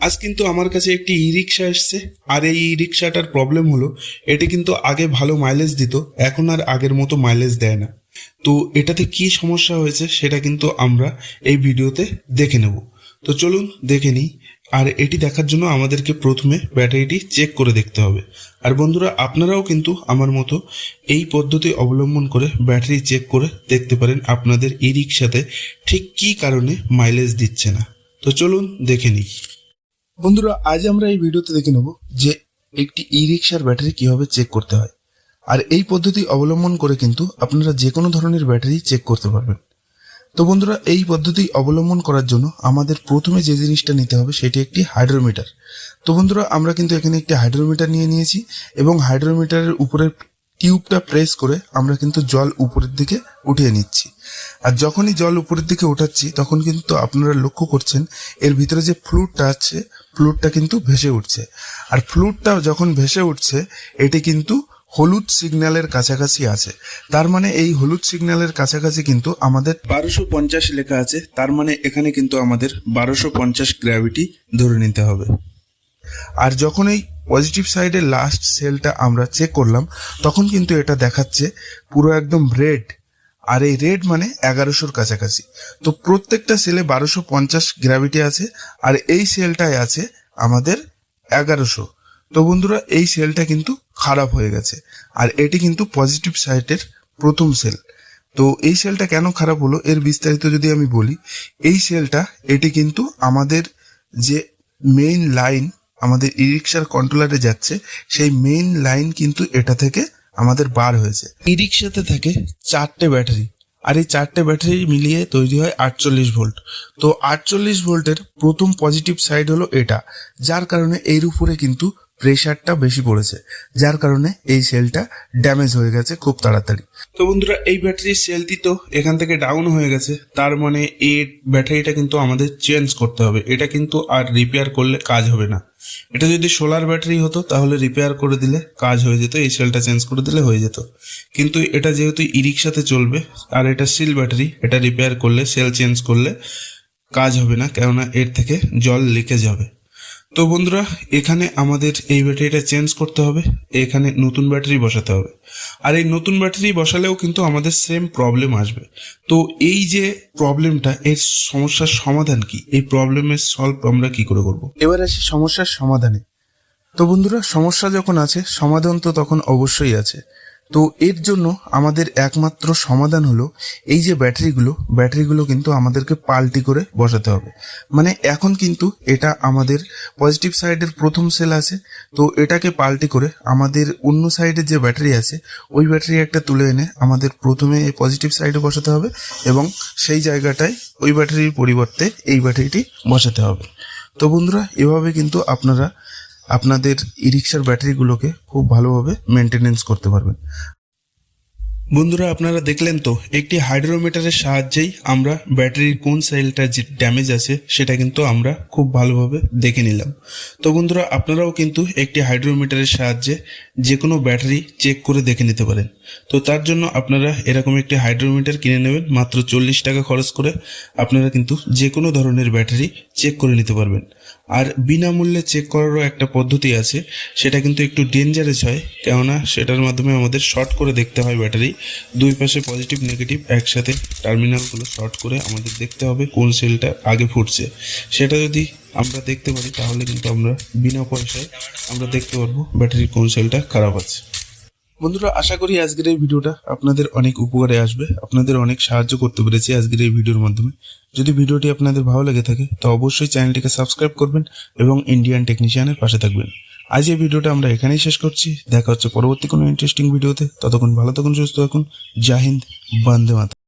আজ কিন্তু আমার কাছে একটি ই রিক্সা এসছে, আর এই ই রিক্সাটার প্রবলেম হলো এটি কিন্তু আগে ভালো মাইলেজ দিত, এখন আর আগের মতো মাইলেজ দেয় না। তো এটাতে কি সমস্যা হয়েছে সেটা কিন্তু আমরা এই ভিডিওতে দেখে নেব। তো চলুন দেখে নিই। আর এটি দেখার জন্য আমাদেরকে প্রথমে ব্যাটারিটি চেক করে দেখতে হবে। আর বন্ধুরা, আপনারাও কিন্তু আমার মতো এই পদ্ধতি অবলম্বন করে ব্যাটারি চেক করে দেখতে পারেন আপনাদের ই রিক্সাতে ঠিক কী কারণে মাইলেজ দিচ্ছে না। তো চলুন দেখে নিই। বন্ধুরা, আজ আমরা এই ভিডিওতে দেখে নেব যে একটি ই রিক্সার ব্যাটারি কিভাবে চেক করতে হয়। আর এই পদ্ধতি অবলম্বন করে কিন্তু আপনারা যে কোনো ধরনের ব্যাটারি চেক করতে পারবেন। তো বন্ধুরা, এই পদ্ধতি অবলম্বন করার জন্য আমাদের প্রথমে যে জিনিসটা নিতে হবে সেটি একটি হাইড্রোমিটার। তো বন্ধুরা, আমরা কিন্তু এখানে একটি হাইড্রোমিটার নিয়ে নিয়েছি এবং হাইড্রোমিটারের উপরের টিউবটা প্রেস করে আমরা কিন্তু জল উপরের দিকে উঠিয়ে নিচ্ছি। আর যখনই জল উপরের দিকে ওঠাচ্ছি তখন কিন্তু আপনারা লক্ষ্য করছেন এর ভিতরে যে ফ্লুইডটা আছে, ফ্লুইডটা কিন্তু ভেসে উঠছে। আর ফ্লুইডটা যখন ভেসে উঠছে এটি কিন্তু হলুদ সিগন্যালের কাছাকাছি আছে। তার মানে এই হলুদ সিগন্যালের কাছাকাছি কিন্তু আমাদের 1250 লেখা আছে। তার মানে এখানে কিন্তু আমাদের 1250 গ্র্যাভিটি ধরে নিতে হবে। আর যখন এই পজিটিভ সাইডের লাস্ট সেলটা আমরা চেক করলাম তখন কিন্তু এটা দেখাচ্ছে পুরো একদম রেড। আর এই রেড মানে 1100-র কাছাকাছি। তো প্রত্যেকটা সেলে 1250 গ্র্যাভিটি আছে, আর এই সেলটায় আছে আমাদের 1100। তো বন্ধুরা, এই সেলটা কিন্তু খারাপ হয়ে গেছে, আর এটি কিন্তু পজিটিভ সাইডের প্রথম সেল। তো এই সেলটা কেন খারাপ হলো এর বিস্তারিত যদি আমি বলি, এই সেলটা এটি কিন্তু আমাদের যে মেইন লাইন আমাদের ই রিক্সার কন্ট্রোলারে যাচ্ছে, সেই মেইন লাইন কিন্তু এটা থেকে আমাদের বার হয়েছে। ই রিক্সাতে থাকে 4টে ব্যাটারি, আর এই 4টে ব্যাটারি মিলিয়ে তৈরি হয় 48 ভোল্ট। তো 48 ভোল্টের প্রথম পজিটিভ সাইড হলো এটা, যার কারণে এর উপরে কিন্তু প্রেশারটা বেশি পড়েছে, যার কারণে এই সেলটা ড্যামেজ হয়ে গেছে খুব তাড়াতাড়ি। তো বন্ধুরা, এই ব্যাটারির সেলটি তো এখান থেকে ডাউন হয়ে গেছে, তার মানে এই ব্যাটারিটা কিন্তু আমাদের চেঞ্জ করতে হবে। এটা কিন্তু আর রিপেয়ার করলে কাজ হবে না। এটা যদি সোলার ব্যাটারি হতো তাহলে রিপেয়ার করে দিলে কাজ হয়ে যেত, এই সেলটা চেঞ্জ করে দিলে হয়ে যেত। কিন্তু এটা যেহেতু ই রিক্সাতে চলবে আর এটা সিল ব্যাটারি, এটা রিপেয়ার করলে সেল চেঞ্জ করলে কাজ হবে না, কেননা এর থেকে জল লিকেজ হবে। তো বন্ধুরা, এখানে আমাদের এই ব্যাটারিটা চেঞ্জ করতে হবে, এখানে নতুন ব্যাটারি বসাতে হবে। আর এই নতুন ব্যাটারি বসালেও কিন্তু আমাদের সেম প্রবলেম আসবে। তো এই যে প্রবলেমটা, এর সমস্যার সমাধান কি, এই প্রবলেমের সলভ আমরা কি করে করব। এবার আসি সমস্যার সমাধানে। তো বন্ধুরা, সমস্যা যখন আছে সমাধান তো তখন অবশ্যই আছে। তো এর জন্য আমাদের একমাত্র সমাধান হলো এই যে ব্যাটারিগুলো কিন্তু আমাদেরকে পাল্টি করে বসাতে হবে। মানে এখন কিন্তু এটা আমাদের পজিটিভ সাইডের প্রথম সেল আছে, তো এটাকে পাল্টি করে আমাদের অন্য সাইডের যে ব্যাটারি আছে ওই ব্যাটারি একটা তুলে এনে আমাদের প্রথমে এই পজিটিভ সাইডে বসাতে হবে এবং সেই জায়গাটায় ওই ব্যাটারির পরিবর্তে এই ব্যাটারিটি বসাতে হবে। তো বন্ধুরা, এভাবে কিন্তু আপনারা আপনাদের ই রিক্সার ব্যাটারিগুলোকে খুব ভালোভাবে মেনটেনেন্স করতে পারবেন। বন্ধুরা, আপনারা দেখলেন তো একটি হাইড্রোমিটারের সাহায্যেই আমরা ব্যাটারির কোন সেলটা যে ড্যামেজ আছে সেটা কিন্তু আমরা খুব ভালোভাবে দেখে নিলাম। তো বন্ধুরা, আপনারাও কিন্তু একটি হাইড্রোমিটারের সাহায্যে যে কোনো ব্যাটারি চেক করে দেখে নিতে পারেন। তো তার জন্য আপনারা এরকম একটি হাইড্রোমিটার কিনে নেবেন, মাত্র 40 টাকা খরচ করে আপনারা কিন্তু যে কোনো ধরনের ব্যাটারি চেক করে নিতে পারবেন। আর বিনামূল্যে চেক করারও একটা পদ্ধতি আছে, সেটা কিন্তু একটু ডেঞ্জারাস হয়, কেননা সেটার মাধ্যমে আমাদের শর্ট করে দেখতে হয় ব্যাটারি। দুই পাশে পজিটিভ নেগেটিভ একসাথে টার্মিনালগুলো শর্ট করে আমাদের দেখতে হবে কোন সেলটা আগে ফুটছে। সেটা যদি আমরা দেখতে পারি তাহলে কিন্তু আমরা বিনা পয়সায় আমরা দেখতে পারবো ব্যাটারির কোন সেলটা খারাপ আছে। বন্ধুরা, আশা করি আজকের এই ভিডিওটা আপনাদের অনেক উপকারে আসবে, আপনাদের অনেক সাহায্য করতে পেরেছি আজকের এই ভিডিওর মাধ্যমে। যদি ভিডিওটি আপনাদের ভালো লেগে থাকে তো অবশ্যই চ্যানেলটিকে সাবস্ক্রাইব করবেন এবং ইন্ডিয়ান টেকনিশিয়ানের পাশে থাকবেন। আজ এই ভিডিওটা আমরা এখানেই শেষ করছি। দেখা হচ্ছে পরবর্তী কোনো ইন্টারেস্টিং ভিডিওতে। ততক্ষণ ভালো থাকুন, সুস্থ থাকুন। জয় হিন্দ, বন্দে মাতরম।